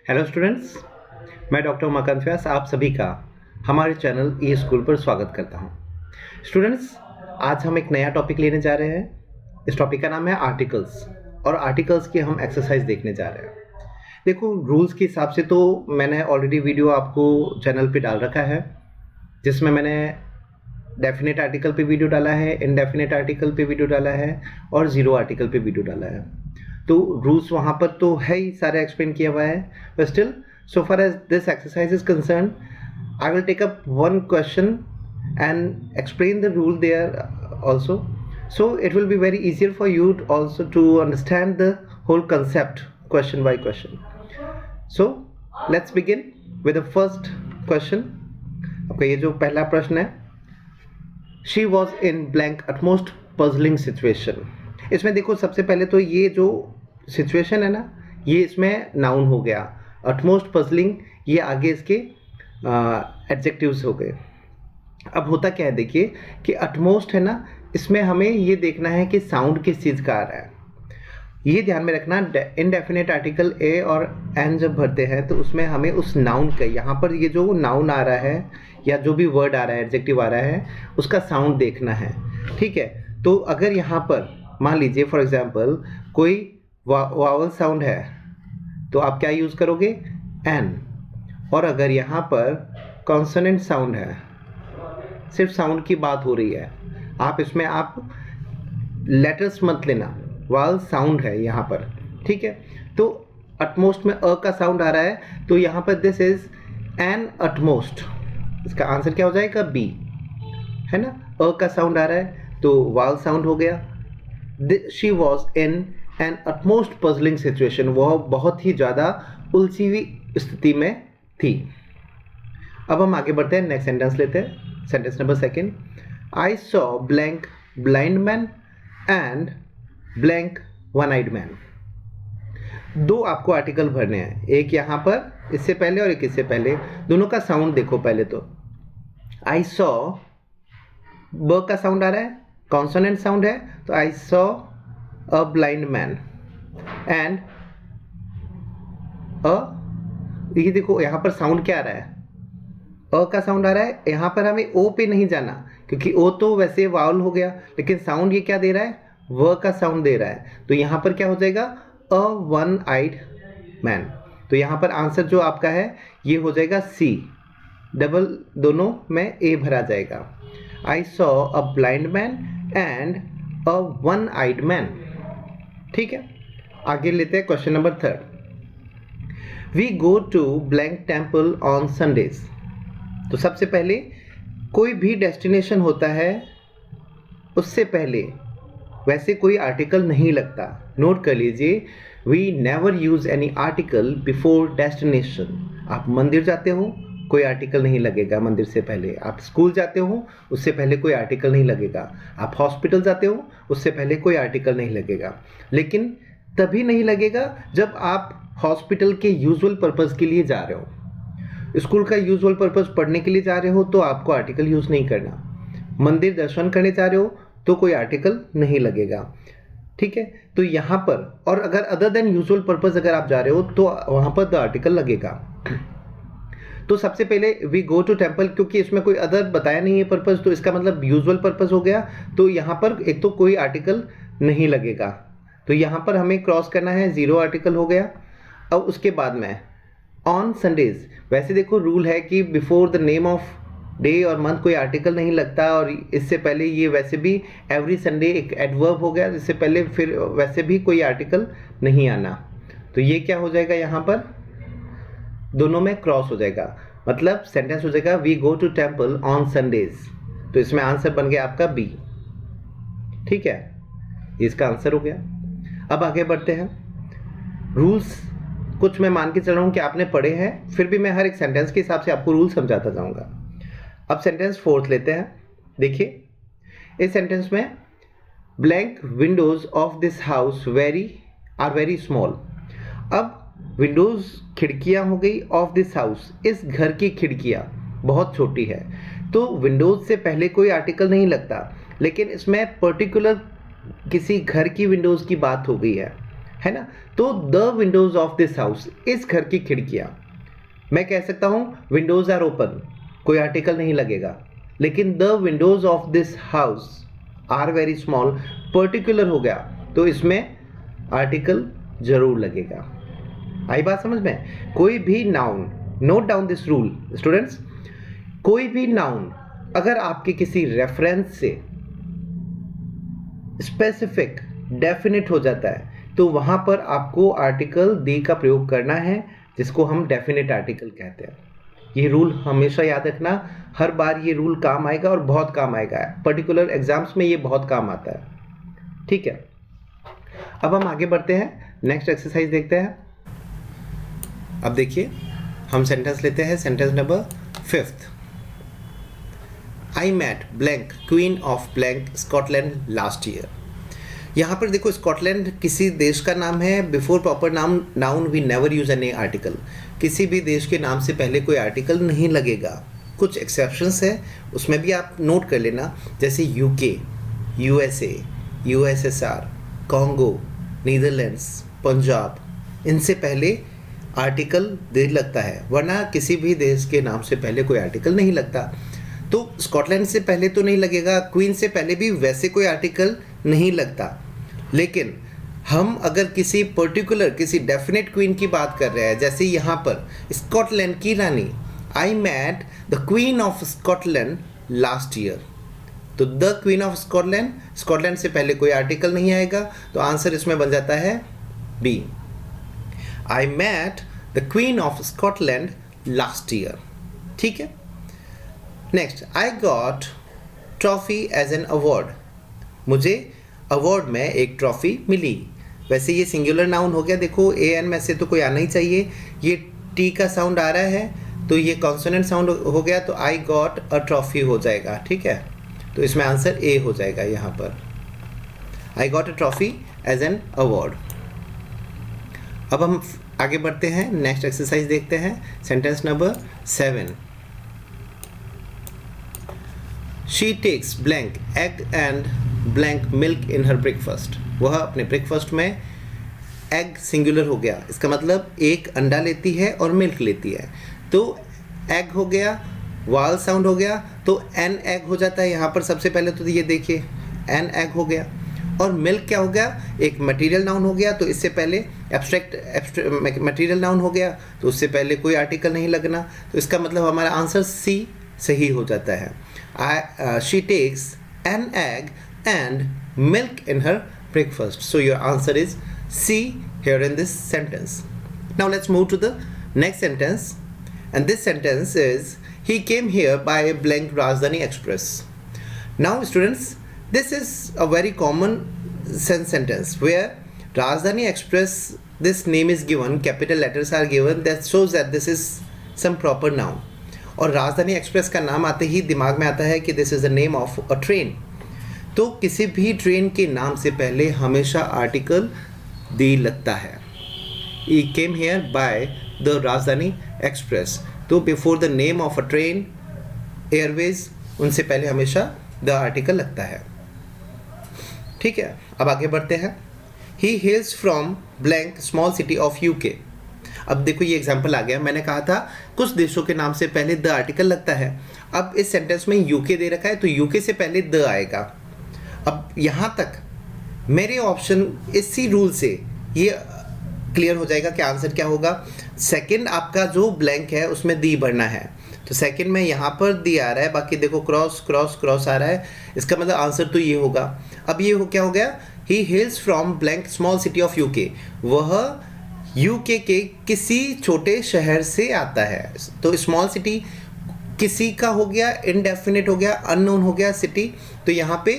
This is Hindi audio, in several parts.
हेलो स्टूडेंट्स, मैं डॉक्टर उमाकांत व्यास आप सभी का हमारे चैनल ई स्कूल पर स्वागत करता हूं। स्टूडेंट्स, आज हम एक नया टॉपिक लेने जा रहे हैं। इस टॉपिक का नाम है आर्टिकल्स और आर्टिकल्स की हम एक्सरसाइज देखने जा रहे हैं। देखो, रूल्स के हिसाब से तो मैंने ऑलरेडी वीडियो आपको चैनल पे डाल रखा है, जिसमें मैंने डेफिनेट आर्टिकल पे वीडियो डाला है, इनडेफिनेट आर्टिकल पे वीडियो डाला है और ज़ीरो आर्टिकल पे वीडियो डाला है। तो रूल्स वहाँ पर तो है ही, सारा एक्सप्लेन किया हुआ है। But still, so far as this exercise is concerned, I will take up one question and explain the rule there also. So it will be very easier for you also to understand the whole concept question by question. So let's begin with the first question. आपका ये जो पहला प्रश्न है, She was in blank utmost puzzling situation. इसमें देखो, सबसे पहले तो ये जो सिचुएशन है ना, ये इसमें नाउन हो गया। अटमोस्ट पजलिंग, ये आगे इसके एडजेक्टिव्स हो गए। अब होता क्या है, देखिए कि अटमोस्ट है ना, इसमें हमें ये देखना है कि साउंड किस चीज़ का आ रहा है। ये ध्यान में रखना, इनडेफिनेट आर्टिकल ए और एन जब भरते हैं तो उसमें हमें उस नाउन का, यहाँ पर ये जो नाउन आ रहा है या जो भी वर्ड आ रहा है, एडजेक्टिव आ रहा है, उसका साउंड देखना है। ठीक है, तो अगर यहाँ पर मान लीजिए फॉर एग्जांपल कोई वावल साउंड है तो आप क्या यूज़ करोगे, एन। और अगर यहाँ पर कॉन्सोनेंट साउंड है, सिर्फ साउंड की बात हो रही है, आप इसमें आप लेटर्स मत लेना, वावल साउंड है यहाँ पर। ठीक है, तो अटमोस्ट में अ का साउंड आ रहा है तो यहाँ पर दिस इज एन अटमोस्ट। इसका आंसर क्या हो जाएगा, बी, है ना। अ का साउंड आ रहा है तो वावल साउंड हो गया। She was in an utmost puzzling situation, वह बहुत ही ज़्यादा उलझी हुई स्थिति में थी। अब हम आगे बढ़ते हैं, नेक्स्ट सेंटेंस लेते हैं। Sentence number second, I saw blank blind man and blank one eyed man. दो आपको आर्टिकल भरने हैं, एक यहाँ पर इससे पहले और एक इससे पहले। दोनों का साउंड देखो पहले तो। आई सॉ, ब का साउंड आ रहा है, कॉन्सोनेंट साउंड है, तो आई saw a blind man and ये देखो यहाँ पर साउंड क्या आ रहा है, अ का साउंड आ रहा है। यहाँ पर हमें ओ पे नहीं जाना क्योंकि ओ तो वैसे वावल हो गया, लेकिन साउंड ये क्या दे रहा है, व का साउंड दे रहा है। तो यहाँ पर क्या हो जाएगा, अ वन आइड मैन। तो यहाँ पर आंसर जो आपका है ये हो जाएगा सी, डबल दोनों में ए भरा जाएगा। I saw a blind man and a one eyed man. ठीक है, आगे लेते हैं question number third. We go to blank temple on Sundays. तो सबसे पहले कोई भी डेस्टिनेशन होता है उससे पहले वैसे कोई आर्टिकल नहीं लगता। नोट कर लीजिए, we never use any article before destination. आप मंदिर जाते हो, कोई आर्टिकल नहीं लगेगा मंदिर से पहले। आप स्कूल जाते हो, उससे पहले कोई आर्टिकल नहीं लगेगा। आप हॉस्पिटल जाते हो, उससे पहले कोई आर्टिकल नहीं लगेगा। लेकिन तभी नहीं लगेगा जब आप हॉस्पिटल के यूजुअल पर्पज़ के लिए जा रहे हो, स्कूल का यूजुअल पर्पज़ पढ़ने के लिए जा रहे हो तो आपको आर्टिकल यूज़ नहीं करना। मंदिर दर्शन करने जा रहे हो तो कोई आर्टिकल नहीं लगेगा। ठीक है, तो यहाँ पर, और अगर अदर देन यूजुअल पर्पज़ अगर आप जा रहे हो तो वहाँ पर द आर्टिकल लगेगा। तो सबसे पहले वी गो टू टेम्पल, क्योंकि इसमें कोई अदर बताया नहीं है पर्पज़, तो इसका मतलब यूजुअल पर्पज़ हो गया। तो यहाँ पर एक तो कोई आर्टिकल नहीं लगेगा, तो यहाँ पर हमें क्रॉस करना है, ज़ीरो आर्टिकल हो गया। अब उसके बाद में ऑन संडेज, वैसे देखो रूल है कि before the name of day और मंथ कोई आर्टिकल नहीं लगता, और इससे पहले ये वैसे भी एवरी संडे एक एडवर्ब हो गया, इससे पहले फिर वैसे भी कोई आर्टिकल नहीं आना। तो ये क्या हो जाएगा, यहाँ पर दोनों में क्रॉस हो जाएगा, मतलब सेंटेंस हो जाएगा we go to temple on Sundays. तो इसमें आंसर बन गया आपका बी। ठीक है, इसका आंसर हो गया। अब आगे बढ़ते हैं। रूल्स कुछ मैं मान के चल रहा हूँ कि आपने पढ़े हैं, फिर भी मैं हर एक सेंटेंस के हिसाब से आपको रूल समझाता जाऊँगा। अब सेंटेंस फोर्थ लेते हैं। देखिए, इस सेंटेंस में blank windows of this house are very small. अब विंडोज़ खिड़कियाँ हो गई, ऑफ दिस हाउस, इस घर की खिड़कियाँ बहुत छोटी है। तो विंडोज़ से पहले कोई आर्टिकल नहीं लगता, लेकिन इसमें पर्टिकुलर किसी घर की विंडोज़ की बात हो गई है है ना। तो the windows of this house, इस घर की खिड़कियां, मैं कह सकता हूं विंडोज आर ओपन, कोई आर्टिकल नहीं लगेगा, लेकिन the windows of this house are very small, particular हो गया तो इसमें आर्टिकल जरूर लगेगा। आई बात समझ में। कोई भी noun, note down this rule students, कोई भी नाउन अगर आपके किसी रेफरेंस से स्पेसिफिक डेफिनेट हो जाता है तो वहां पर आपको आर्टिकल दी का प्रयोग करना है, जिसको हम डेफिनेट आर्टिकल कहते हैं। ये रूल हमेशा याद रखना, हर बार ये रूल काम आएगा और बहुत काम आएगा, पर्टिकुलर एग्जाम्स में ये बहुत काम आता है। ठीक है, अब हम आगे बढ़ते हैं, नेक्स्ट एक्सरसाइज देखते हैं। अब देखिए हम सेंटेंस लेते हैं, sentence number 5। I met blank queen of blank Scotland last year. यहाँ पर देखो स्कॉटलैंड किसी देश का नाम है, before proper noun we never use any article. किसी भी देश के नाम से पहले कोई आर्टिकल नहीं लगेगा, कुछ एक्सेप्शंस है उसमें भी आप नोट कर लेना, जैसे UK, USA, USSR, Congo, Netherlands, Punjab, इनसे पहले आर्टिकल दे लगता है, वरना किसी भी देश के नाम से पहले कोई आर्टिकल नहीं लगता। तो स्कॉटलैंड से पहले तो नहीं लगेगा, क्वीन से पहले भी वैसे कोई आर्टिकल नहीं लगता, लेकिन हम अगर किसी पर्टिकुलर किसी डेफिनेट क्वीन की बात कर रहे हैं, जैसे यहाँ पर स्कॉटलैंड की रानी, I met the queen of Scotland last year, तो the queen of Scotland, Scotland से पहले कोई आर्टिकल नहीं आएगा, तो आंसर इसमें बन जाता है B, I met the queen of Scotland last year. ठीक है, next, I got trophy as an award, मुझे अवार्ड में एक ट्रॉफी मिली। वैसे ये सिंगुलर नाउन हो गया, देखो ए एन में से तो कोई आना ही चाहिए, ये टी का साउंड आ रहा है तो ये कॉन्सोनेंट साउंड हो गया, तो आई गॉट अ ट्रॉफी हो जाएगा। ठीक है, तो इसमें आंसर ए हो जाएगा यहाँ पर, I got a trophy as an award. अब हम आगे बढ़ते हैं, नेक्स्ट एक्सरसाइज देखते हैं, sentence number 7। She takes blank egg and blank milk in her breakfast, वह अपने ब्रेकफास्ट में एग सिंगुलर हो गया, इसका मतलब एक अंडा लेती है और मिल्क लेती है, तो एग हो गया, वाल साउंड हो गया, तो एन एग हो जाता है यहाँ पर। सबसे पहले तो ये देखिए एन एग हो गया, और मिल्क क्या हो गया, एक मटेरियल नाउन हो गया, तो इससे पहले एब्स्ट्रैक्ट मटेरियल नाउन हो गया, तो उससे पहले कोई आर्टिकल नहीं लगना, तो इसका मतलब हमारा आंसर सी सही हो जाता है। She takes an egg and milk in her breakfast, so your answer is C here in this sentence. Now let's move to the next sentence, and this sentence is he came here by a blank Rajdhani Express. Now students, this is a very common sentence where Rajdhani Express, this name is given, capital letters are given, that shows that this is some proper noun, और राजधानी एक्सप्रेस का नाम आते ही दिमाग में आता है कि this is the name of a train, तो किसी भी ट्रेन के नाम से पहले हमेशा आर्टिकल दी लगता है। ही केम हेयर बाय द राजधानी एक्सप्रेस, तो before the name of a train, Airways, उनसे पहले हमेशा द आर्टिकल लगता है। ठीक है, अब आगे बढ़ते हैं। He hails from blank small city of UK. अब देखो ये एग्जाम्पल आ गया, मैंने कहा था कुछ देशों के नाम से पहले द आर्टिकल लगता है। अब इस सेंटेंस में यूके दे रखा है, तो यूके से पहले द आएगा। अब यहाँ तक मेरे ऑप्शन इसी रूल से ये क्लियर हो जाएगा कि आंसर क्या होगा। सेकंड आपका जो ब्लैंक है उसमें दी भरना है, तो सेकंड में यहाँ पर दी आ रहा है, बाकी देखो क्रॉस क्रॉस क्रॉस आ रहा है, इसका मतलब आंसर तो ये होगा। अब ये क्या हो गया, he hails from blank small city of UK, वह यूके के किसी छोटे शहर से आता है, तो स्मॉल सिटी किसी का हो गया, इनडेफिनिट हो गया, अननोन हो गया सिटी, तो यहाँ पे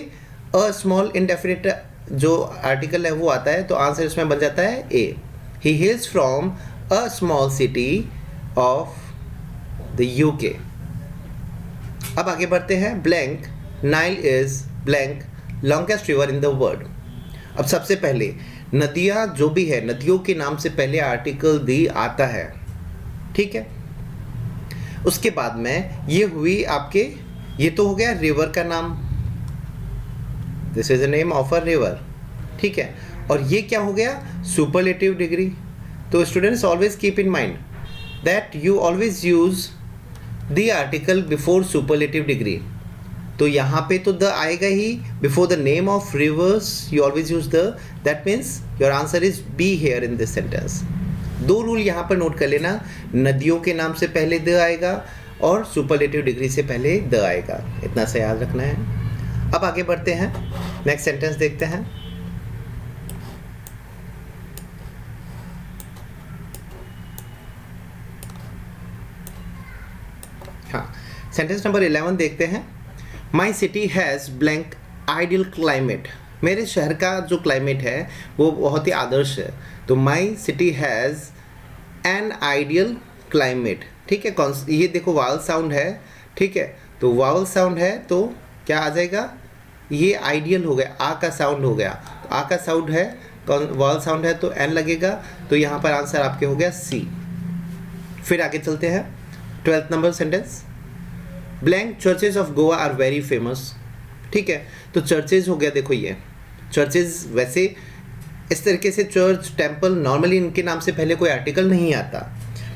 अ स्मॉल इनडेफिनिट जो आर्टिकल है वो आता है, तो आंसर इसमें बन जाता है A. He hails from a small city of the UK. अब आगे बढ़ते हैं, blank Nile is blank longest river in the world. अब सबसे पहले नदियाँ जो भी है, नदियों के नाम से पहले आर्टिकल दी आता है, ठीक है। उसके बाद में ये हुई आपके, ये तो हो गया रिवर का नाम, this is the name of a river, ठीक है। और ये क्या हो गया, सुपरलेटिव डिग्री। तो students always keep in mind that you always use the article before superlative degree. तो यहाँ पे तो द आएगा ही, before the name of rivers you always use the, that means your answer is B here in this sentence. दो रूल यहाँ पर नोट कर लेना, नदियों के नाम से पहले द आएगा और सुपरलेटिव डिग्री से पहले द आएगा, इतना सा याद रखना है। अब आगे बढ़ते हैं, नेक्स्ट सेंटेंस देखते हैं। हाँ, सेंटेंस नंबर 11 देखते हैं। My city has blank ideal climate. मेरे शहर का जो क्लाइमेट है वो बहुत ही आदर्श है। तो my city has an ideal climate, ठीक है। ये देखो वावल साउंड है, ठीक है। तो वावल साउंड है तो क्या आ जाएगा, ये आइडियल हो गया, आ का साउंड हो गया। तो आ का साउंड है, वावल साउंड है तो एन लगेगा। तो यहाँ पर आंसर आपके हो गया सी। फिर आगे चलते हैं, 12th नंबर sentence. Blank churches of Goa are very famous, ठीक है। तो चर्चेज हो गया, देखो ये चर्चेज, वैसे इस तरीके से चर्च टेम्पल नॉर्मली इनके नाम से पहले कोई आर्टिकल नहीं आता,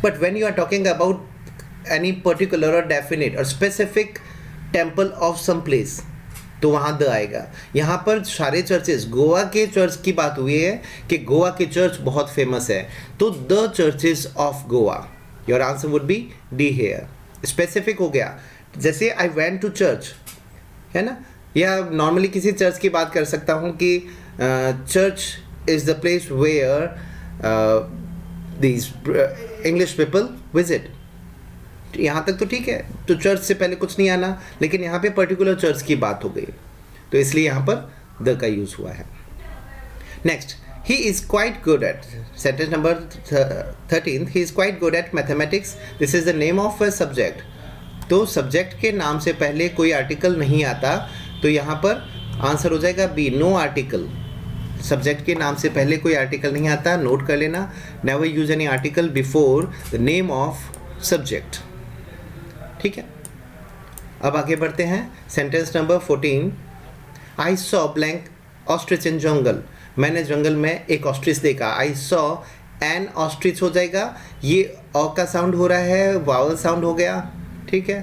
but when you are talking about any particular और डेफिनेट और specific temple of some place तो वहाँ द आएगा। यहाँ पर सारे चर्चेज, गोवा के चर्च की बात हुई है कि गोवा के चर्च बहुत फेमस है, तो the churches of Goa, your answer would be D here. Specific हो गया, जैसे आई वेंट टू चर्च है ना, या नॉर्मली किसी चर्च की बात कर सकता हूँ कि church is the place where these English people visit. यहाँ तक तो ठीक है, तो चर्च से पहले कुछ नहीं आना, लेकिन यहाँ पे पर्टिकुलर चर्च की बात हो गई, तो इसलिए यहाँ पर द का यूज़ हुआ है। Next, he is quite good at, sentence number 13, he is quite good at mathematics, this is the name of a subject। तो सब्जेक्ट के नाम से पहले कोई आर्टिकल नहीं आता, तो यहाँ पर आंसर हो जाएगा बी, नो आर्टिकल। सब्जेक्ट के नाम से पहले कोई आर्टिकल नहीं आता, नोट कर लेना, never use any article before the name of subject, ठीक है। अब आगे बढ़ते हैं, sentence number 14। I saw blank ostrich in jungle, मैंने जंगल में एक ऑस्ट्रिच देखा। आई सॉ एन ऑस्ट्रिच हो जाएगा, ये अ का साउंड हो रहा है, वावल साउंड हो गया, ठीक है,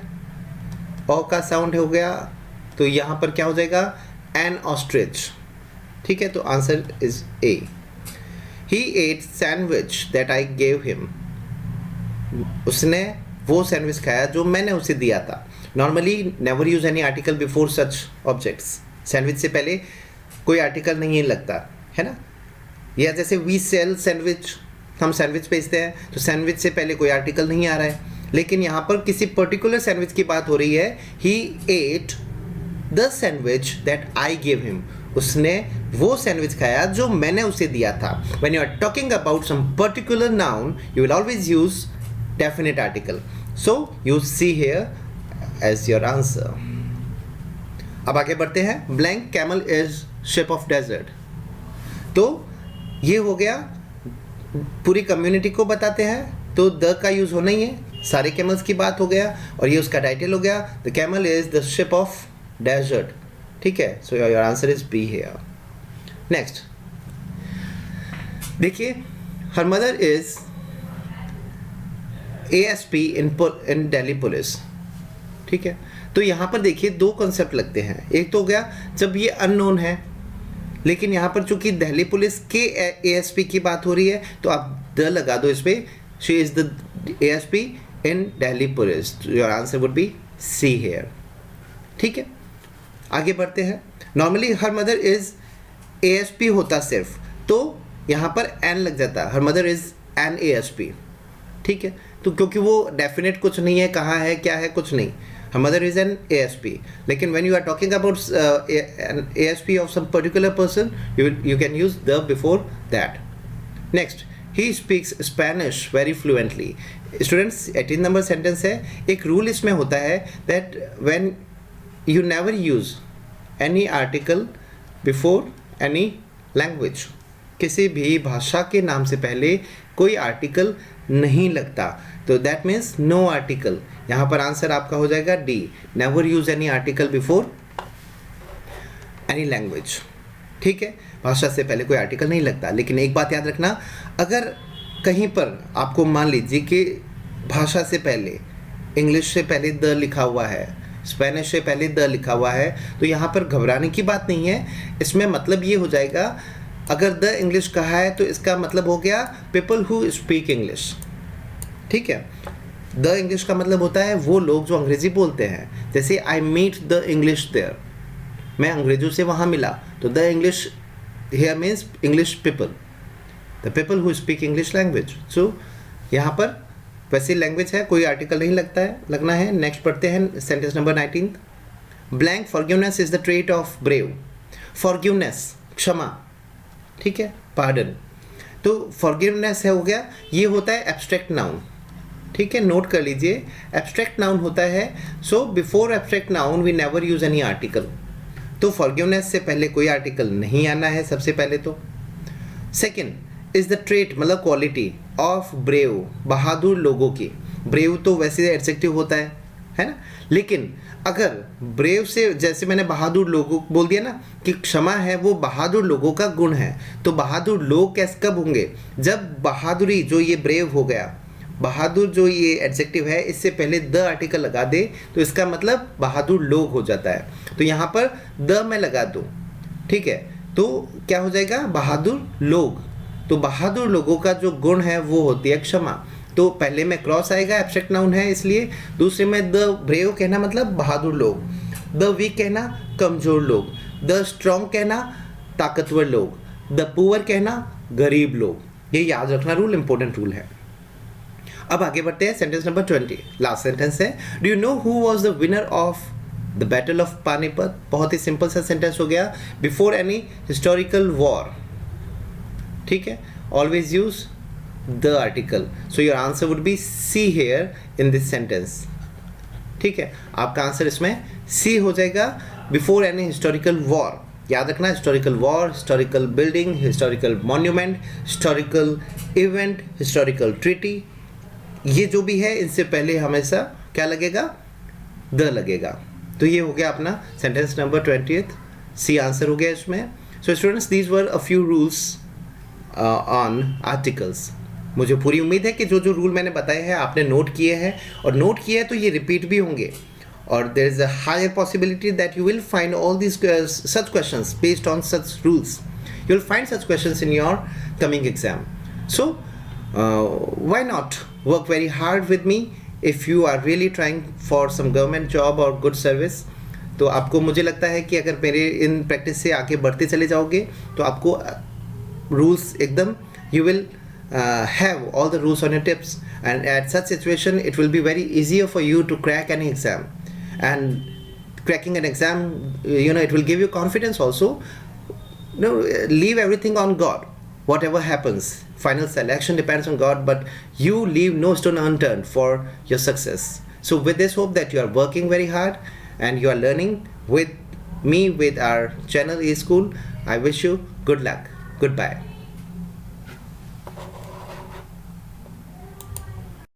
अ का साउंड हो गया, तो यहाँ पर क्या हो जाएगा, एन ऑस्ट्रिच, ठीक है। तो answer is A. He ate sandwich that I gave him, उसने वो सैंडविच खाया जो मैंने उसे दिया था। Normally never use any article before such objects, sandwich से पहले कोई आर्टिकल नहीं लगता है ना। या जैसे वी सेल सैंडविच, हम सैंडविच बेचते हैं, तो सैंडविच से पहले कोई आर्टिकल नहीं आ रहा है, लेकिन यहाँ पर किसी पर्टिकुलर सैंडविच की बात हो रही है। He ate the sandwich that I give him, उसने वो सैंडविच खाया जो मैंने उसे दिया था। When you are talking about some particular noun you will always use definite article, so you see here as your answer. अब आगे बढ़ते हैं, blank camel is ship of desert. तो ये हो गया, पूरी कम्युनिटी को बताते हैं, तो द का यूज होना ही है, सारे कैमल्स की बात हो गया, और ये उसका टाइटल हो गया, the camel is the ship of desert, ठीक है। So your answer is B here. Next देखिए, her mother is ASP in Delhi police, ठीक है। तो यहाँ पर देखिए दो कॉन्सेप्ट लगते हैं, एक तो हो गया जब ये अननोन है, लेकिन यहाँ पर चूंकि दिल्ली पुलिस के ASP की बात हो रही है तो आप द लगा दो इस पर, she is the ASP in Delhi police, your answer would be C here, ठीक है। आगे बढ़ते हैं, normally her mother is ASP होता सिर्फ, तो यहाँ पर एन लग जाता, her mother is an ASP, ठीक है। तो क्योंकि वो डेफिनेट कुछ नहीं है, कहाँ है क्या है कुछ नहीं, her mother is an ASP, लेकिन when you are talking about an ASP of some particular person you can use the before that. Next, he speaks Spanish very fluently. Students, 18 number sentence है, एक रूल इसमें होता है that when you never use any article before any language, किसी भी भाषा के नाम से पहले कोई आर्टिकल नहीं लगता, तो दैट मीन्स नो आर्टिकल। यहाँ पर आंसर आपका हो जाएगा D, never use any article before any language, ठीक है। भाषा से पहले कोई आर्टिकल नहीं लगता। लेकिन एक बात याद रखना, अगर कहीं पर आपको मान लीजिए कि भाषा से पहले, इंग्लिश से पहले द लिखा हुआ है, स्पेनिश से पहले द लिखा हुआ है, तो यहाँ पर घबराने की बात नहीं है। इसमें मतलब ये हो जाएगा, अगर द इंग्लिश कहा है तो इसका मतलब हो गया पीपल हु स्पीक इंग्लिश। ठीक है, द इंग्लिश का मतलब होता है वो लोग जो अंग्रेजी बोलते हैं। जैसे I meet the English there, मैं अंग्रेजों से वहाँ मिला, तो the English here means English people, the people who speak English language. So यहाँ पर वैसी लैंग्वेज है, कोई आर्टिकल नहीं लगना है। नेक्स्ट पढ़ते हैं sentence number 19। Blank forgiveness is the trait of brave. Forgiveness क्षमा, ठीक है, पार्डन। तो फॉरगिवनेस है हो गया, ये होता है एब्स्ट्रैक्ट नाउन। ठीक है, नोट कर लीजिए, एब्स्ट्रैक्ट नाउन होता है। So before abstract noun we never use any article. तो फॉरगिवनेस से पहले कोई आर्टिकल नहीं आना है सबसे पहले तो। सेकेंड इज द ट्रेट मतलब क्वालिटी ऑफ ब्रेव, बहादुर लोगों की। ब्रेव तो वैसे एडजेक्टिव होता है ना, लेकिन अगर ब्रेव से, जैसे मैंने बहादुर लोगों बोल दिया ना कि क्षमा है वो बहादुर लोगों का गुण है, तो बहादुर लोग कैसे कब होंगे, जब बहादुरी जो ये ब्रेव हो गया, बहादुर जो ये एडजेक्टिव है इससे पहले द आर्टिकल लगा दे तो इसका मतलब बहादुर लोग हो जाता है। तो यहाँ पर द मैं लगा दूँ, ठीक है, तो क्या हो जाएगा बहादुर लोग। तो बहादुर लोगों का जो गुण है वो होती है क्षमा। तो पहले में क्रॉस आएगा, एब्स्ट्रैक्ट नाउन है इसलिए। दूसरे में द ब्रेव कहना मतलब बहादुर लोग, द वीक कहना कमजोर लोग, द स्ट्रॉन्ग कहना ताकतवर लोग, द पुअर कहना गरीब लोग। ये याद रखना रूल, इंपॉर्टेंट रूल है। अब आगे बढ़ते हैं, सेंटेंस नंबर 20, लास्ट सेंटेंस है। Do you know who was the winner of the battle of Panipat. बहुत ही सिंपल सा सेंटेंस हो गया, बिफोर एनी हिस्टोरिकल वॉर। ठीक है, always use the article. So your answer would be C here in this sentence. ठीक है, आपका आंसर इसमें सी हो जाएगा, बिफोर एनी हिस्टोरिकल वॉर। याद रखना, historical war, historical building, historical monument, historical event, historical treaty, ये जो भी है इनसे पहले हमेशा क्या लगेगा, द लगेगा। तो ये हो गया अपना सेंटेंस नंबर 20, सी आंसर हो गया इसमें। So students, these were a few rules on articles. मुझे पूरी उम्मीद है कि जो जो रूल मैंने बताए हैं आपने नोट किए हैं, और नोट किए हैं तो ये रिपीट भी होंगे, और there is a higher possibility that you will find all these such questions based on such rules. You will find such questions in your coming exam. So why not work very hard with me if you are really trying for some government job और गुड सर्विस। तो आपको, मुझे लगता है कि अगर मेरे इन प्रैक्टिस से आगे बढ़ते चले जाओगे तो आपको रूल्स एकदम, you will have all the rules on your tips, and at such situation it will be very easier for you to crack any exam. And cracking an exam, it will give you confidence also. Leave everything on God. Whatever happens, final selection depends on God, but you leave no stone unturned for your success. So with this hope that you are working very hard and you are learning with me, with our channel eSchool, I wish you good luck. Goodbye.